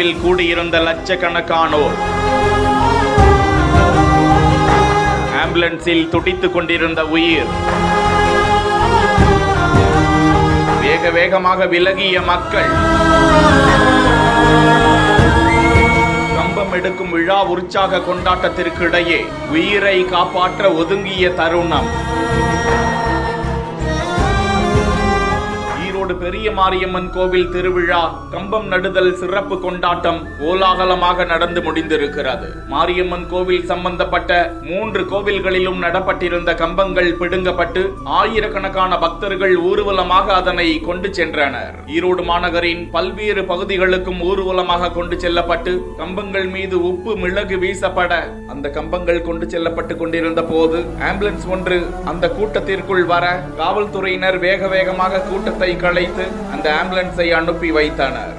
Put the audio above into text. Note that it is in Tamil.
அருகில் கூடியிருந்த லட்சக்கணக்கானோர் ஆம்புலன்ஸில் துடித்துக் கொண்டிருந்த உயிர். வேக வேகமாக விலகிய மக்கள். கம்பம் எடுக்கும் விழா உற்சாக கொண்டாட்டத்திற்கு இடையே உயிரை காப்பாற்ற ஒதுங்கிய தருணம். பெரிய மாரியம்மன் கோவில் திருவிழா கம்பம் நடுதல் சிறப்பு கொண்டாட்டம் கோலாகலமாக நடந்து முடிந்திருக்கிறது. மாரியம்மன் கோவில் சம்பந்தப்பட்ட 3 கோவில்களிலும் நடப்பட்டிருந்த கம்பங்கள் பிடுங்கப்பட்டு ஆயிரக்கணக்கான பக்தர்கள் ஊர்வலமாக அதனை கொண்டு சென்றனர். ஈரோடு மாநகரின் பல்வேறு பகுதிகளுக்கும் ஊர்வலமாக கொண்டு செல்லப்பட்டு கம்பங்கள் மீது உப்பு மிளகு வீசப்பட அந்த கம்பங்கள் கொண்டு செல்லப்பட்டு கொண்டிருந்த போது ஆம்புலன்ஸ் ஒன்று அந்த கூட்டத்திற்குள் வர காவல்துறையினர் வேக வேகமாக கூட்டத்தை கலைத்து அந்த ஆம்புலன்ஸை அனுப்பி வைத்தனர்.